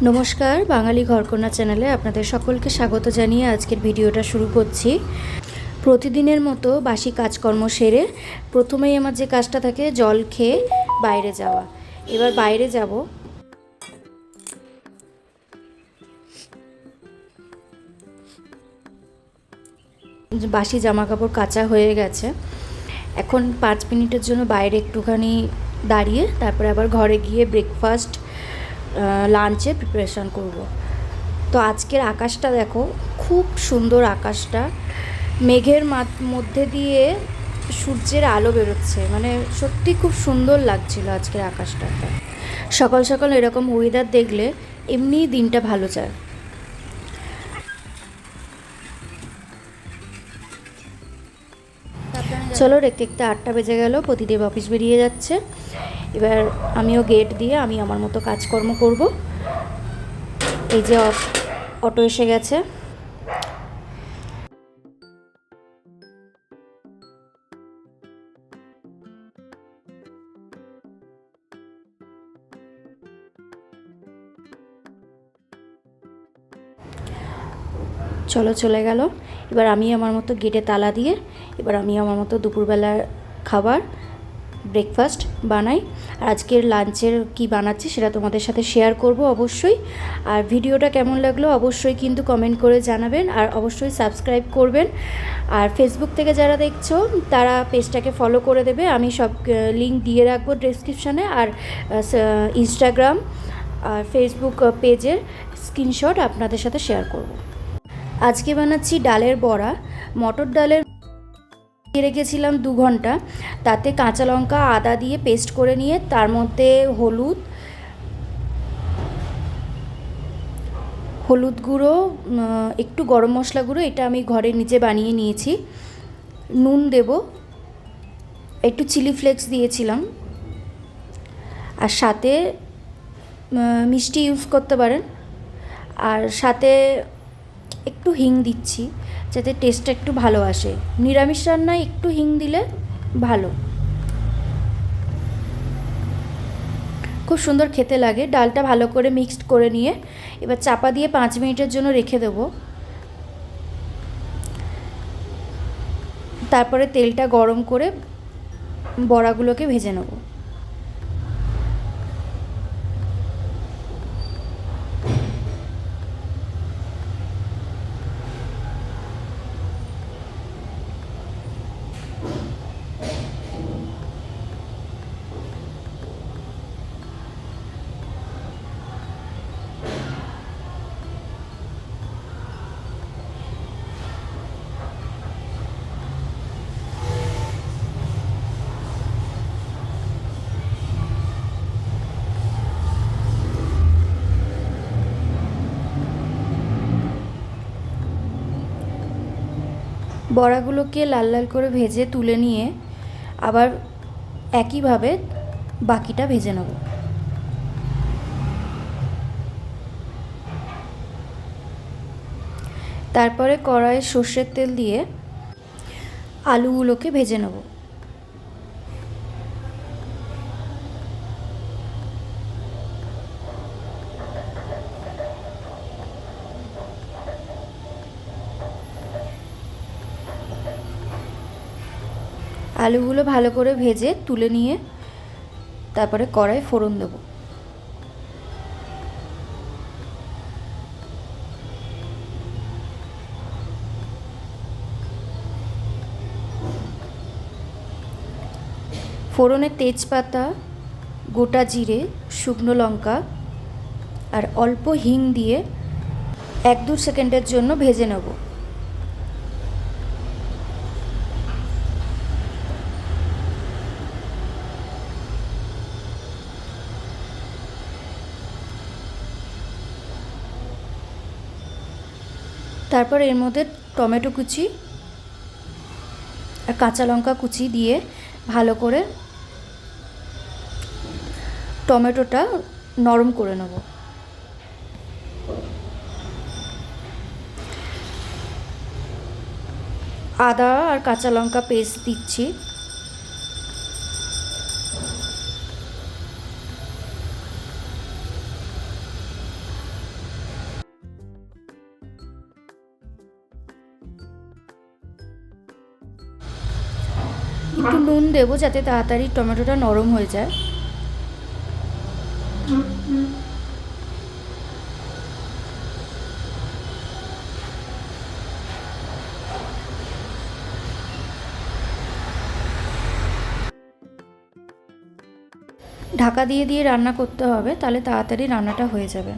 নমস্কার, বাঙালি ঘরকন্যা চ্যানেলে আপনাদের সকলকে স্বাগত জানিয়ে আজকের ভিডিওটা শুরু করছি। প্রতিদিনের মতো বাসি কাজকর্ম সেরে প্রথমেই আমার যে কাজটা থাকে জল খেয়ে বাইরে যাওয়া। এবার বাইরে যাব। বাসি জামা কাপড় কাচা হয়ে গেছে, এখন 5 মিনিটের জন্য বাইরে একটুখানি দাঁড়িয়ে তারপরে আবার ঘরে গিয়ে ব্রেকফাস্ট লাঞ্চের প্রিপারেশান করব। তো আজকের আকাশটা দেখো, খুব সুন্দর আকাশটা, মেঘের মধ্যে দিয়ে সূর্যের আলো বেরোচ্ছে, মানে সত্যি খুব সুন্দর লাগছিল আজকের আকাশটা। সকাল সকাল এরকম ওয়েদার দেখলে এমনিই দিনটা ভালো যায়। চলো, দেখতে দেখতে 8টা বেজে গেল, প্রতিদেব অফিস বেরিয়ে যাচ্ছে। এবার আমিও গেট দিয়ে আমি আমার মতো কাজকর্ম করব। এই যে অটো এসে গেছে। চলো, চলে গেল। এবার আমি আমার মতো গেটে তালা দিয়ে এবার আমি আমার মতো দুপুরবেলার খাবার ব্রেকফাস্ট বানাই। আর আজকের লাঞ্চের কি বানাচ্ছি সেটা তোমাদের সাথে শেয়ার করব অবশ্যই। আর ভিডিওটা কেমন লাগলো অবশ্যই কিন্তু কমেন্ট করে জানাবেন, আর অবশ্যই সাবস্ক্রাইব করবেন। আর ফেসবুক থেকে যারা দেখছো তারা পেজটাকে ফলো করে দেবে, আমি সব লিঙ্ক দিয়ে রাখবো ডেসক্রিপশানে। আর ইনস্টাগ্রাম আর ফেসবুক পেজের স্ক্রিনশট আপনাদের সাথে শেয়ার করব। আজকে বানাচ্ছি ডালের বড়া। মটর ডালের রেখেছিলাম 2 ঘন্টা, তাতে কাঁচা লঙ্কা আদা দিয়ে পেস্ট করে নিয়ে তার মধ্যে হলুদ গুঁড়ো, একটু গরম মশলা গুঁড়ো, এটা আমি ঘরে নিজে বানিয়ে নিয়েছি, নুন দেব, একটু চিলি ফ্লেক্স দিয়েছিলাম, আর সাথে মিষ্টি ইউজ করতে পারেন, আর সাথে একটু হিং দিচ্ছি যাতে টেস্টটা একটু ভালো আসে। নিরামিষ রান্নায় একটু হিং দিলে ভালো, খুব সুন্দর খেতে লাগে। ডালটা ভালো করে মিক্সড করে নিয়ে এবার চাপা দিয়ে 5 মিনিটের জন্য রেখে দেব। তারপরে তেলটা গরম করে বড়াগুলোকে ভেজে নেব। বড়াগুলোকে লাল লাল করে ভেজে তুলে নিয়ে আবার একইভাবে বাকিটা ভেজে নেব। তারপরে কড়াইয়ে সর্ষের তেল দিয়ে আলুগুলোকে ভেজে নেব। আলুগুলো ভালো করে ভেজে তুলে নিয়ে তারপরে কড়াই ফোড়ন দেব। ফোড়নে তেজপাতা, গোটা জিরে, শুকনো লঙ্কা আর অল্প হিং দিয়ে 1-2 সেকেন্ডের জন্য ভেজে নেব। তারপর এর মধ্যে টমেটো কুচি আর কাঁচা লঙ্কা কুচি দিয়ে ভালো করে টমেটোটা নরম করে নেব। আদা আর কাঁচা লঙ্কা পেস্ট দিচ্ছি। একটু নুন দেবো যাতে তাড়াতাড়ি টমেটোটা নরম হয়ে যায়। ঢাকা দিয়ে দিয়ে রান্না করতে হবে, তাহলে তাড়াতাড়ি রান্নাটা হয়ে যাবে।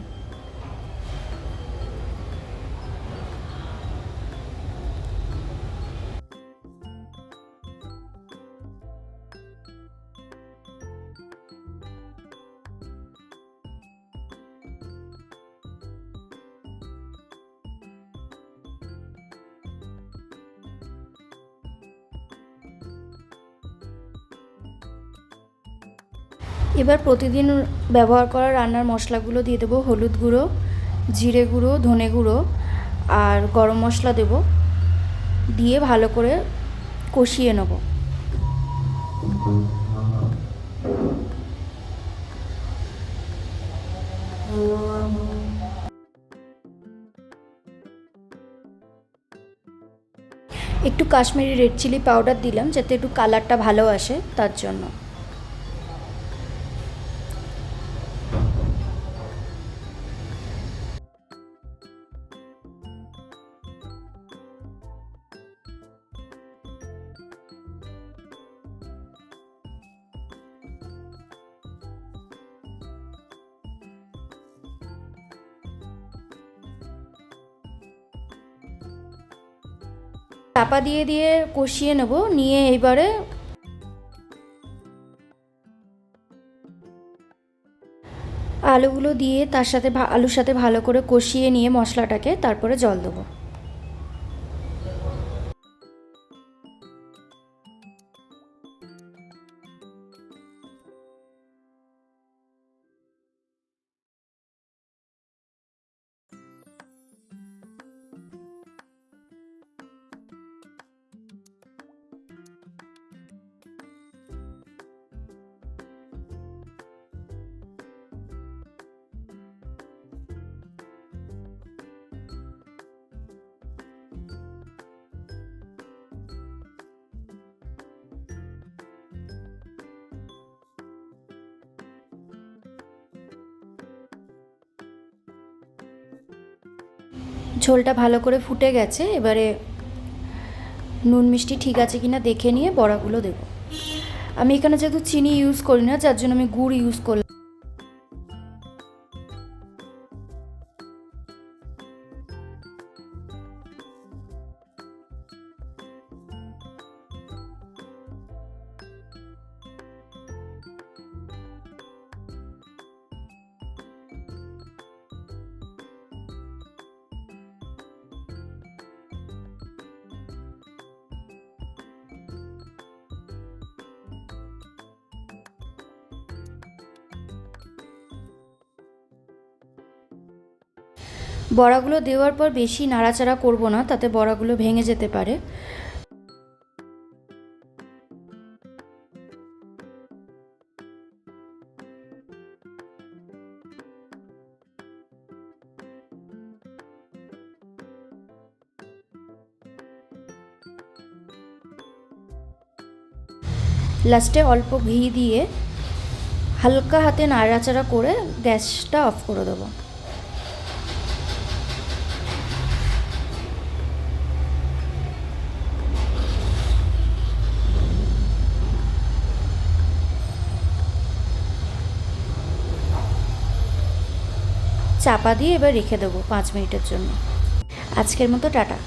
এবার প্রতিদিন ব্যবহার করা রান্নার মশলাগুলো দিয়ে দেবো। হলুদ গুঁড়ো, জিরে গুঁড়ো, ধনে গুঁড়ো আর গরম মশলা দেব, দিয়ে ভালো করে কষিয়ে নেব। একটু কাশ্মীরি রেড চিলি পাউডার দিলাম যাতে একটু কালারটা ভালো আসে, তার জন্য। চাপা দিয়ে দিয়ে কষিয়ে নেব, নিয়ে এবারে আলুগুলো দিয়ে তার সাথে আলুর সাথে ভালো করে কষিয়ে নিয়ে মশলাটাকে তারপরে জল দেবো। ঝোলটা ভালো করে ফুটে গেছে, এবারে নুন মিষ্টি ঠিক আছে কিনা দেখে নিয়ে বড়াগুলো দেবো। আমি এখানে যেহেতু চিনি ইউজ করি না, যার জন্য আমি গুড় ইউজ করলাম। বড়াগুলো দেওয়ার পর বেশি নাড়াচাড়া করব না, তাতে বড়াগুলো ভেঙে যেতে পারে। লাস্টে অল্প ঘি দিয়ে হালকা হাতে নাড়াচাড়া করে গ্যাসটা অফ করে দেবো। চাপা দিয়ে এবার রেখে দেবো 5 মিনিটের জন্য। আজকের মতো টাটা।